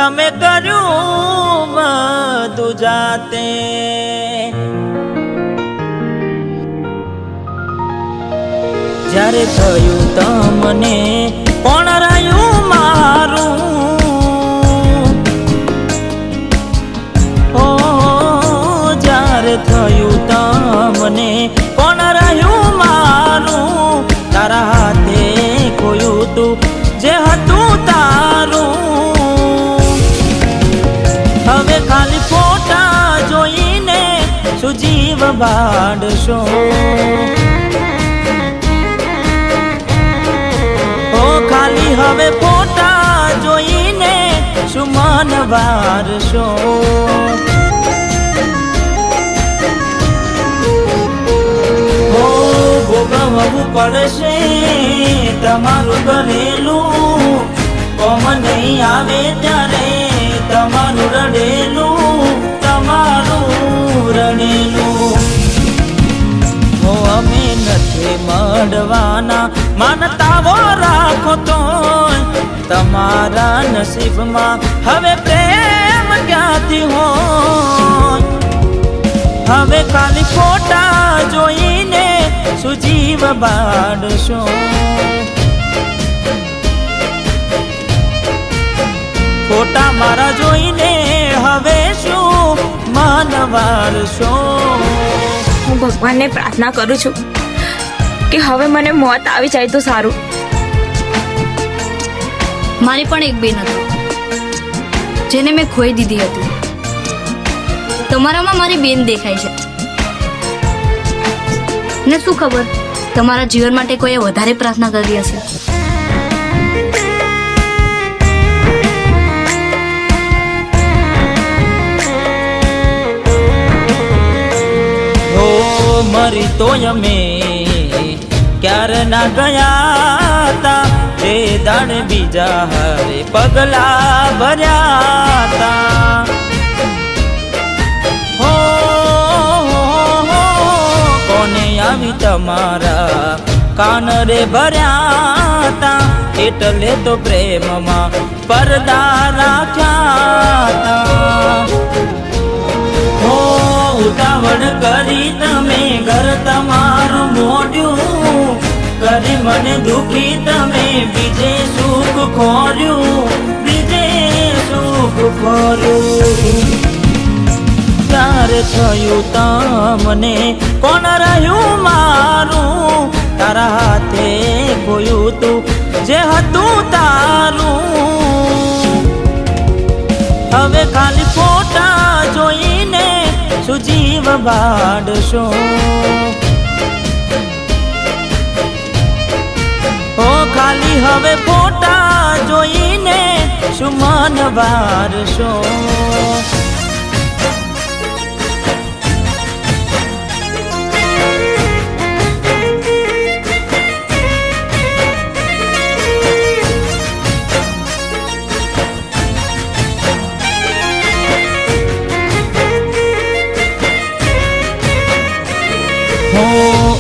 તમે કર્યું બધું જાતે, જ્યારે થયું તમને કોણ રહ્યું મારું, ઓ જ્યારે થયું તમને કોણ રહ્યું મારું, તારા હાથે ખોયું તું જે હતું તારું, હવે ખાલી ફોટા જોઈને શું જીવ બાળશો, ખાલી હવે ફોટા જોઈને શું મન વારશો, ભોગવવું પડશે તમારું કરેલું, કોમ નહીં આવે ત્યારે તમારું રડેલું, તમારું રડેલું, અમે નથી મળવાના માનતાઓ રાખો તો, તમારા નસીબમાં હવે પ્રેમ ક્યાંથી હોય, હવે ખાલી ફોટા જોઈને શું જીવ બાળશો, ફોટા મારા જોઈને હવે શું મન વારશો. હું ભગવાનને પ્રાર્થના કરું છું કે હવે મને મોત આવી જાય તો સારું. મારી પણ એક બેન હતી જેને મેં ખોઈ દીધી હતી. તમારામાં મારી બેન દેખાય છે ને શું ખબર તમારા જીવન માટે કોઈએ વધારે પ્રાર્થના કરી હશે. મરી તો અમે ક્યારે ના ગયા તા, એ દાડ બીજા હારે પગલા ભર્યા તા, હો કોને આવી તમારા કાન રે ભર્યા તા, એટલે તો પ્રેમમાં પડદા રાખ્યા તા, ઉતાવળ કરી તમે ઘર તમારું મોઢ્યું, કરી મને દુખી તમે બીજે સુખ ખોર્યું, બીજે સુખ ખોર્યું, ત્યારે થયું તમને કોણ રહ્યું મારું, તારા હાથે ખોયું તું જે હતું તારું, હવે ખાલી ફોટા જોઈને શું જીવ બાળશો, ઓ ખાલી હવે ફોટા જોઈને શું મન વારશો.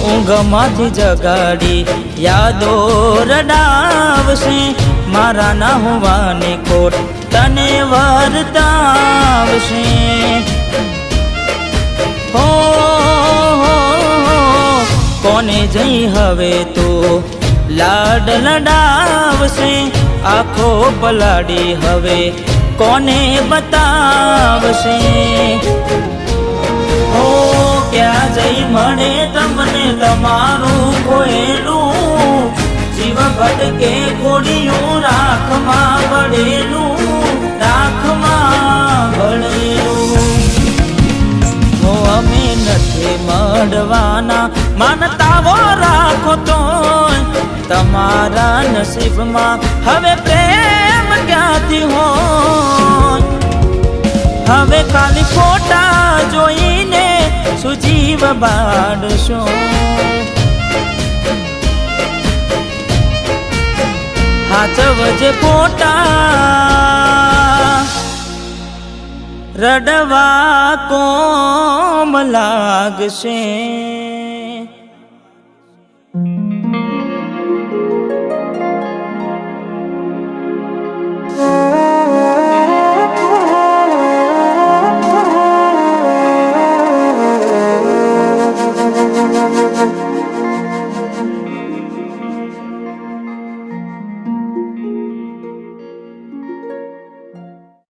ઊંઘમાંથી જગાડી યાદો રડાવશે, મારા ના હોવાની ખોટ તને વર્તાવશે, હો કોને જઈ હવે તો લાડ લડાવશે, આંખો પલાડી હવે કોને બતાવશે, હો ક્યાં જઈ મળે તમને તમારું ખોયેલું, જીવ ભટકે ખોડિયું રાખમાં ભળેલું, રાખમાં ભળેલું, હો અમે નથી મળવાના માનતાઓ રાખો તો, તમારા નસીબમાં હવે પ્રેમ ક્યાંથી હોય, હવે ખાલી ફોટા જોઈને શું જીવ બાળશો, હાચવજે ફોટા રડવા કોમ લાગશે. છું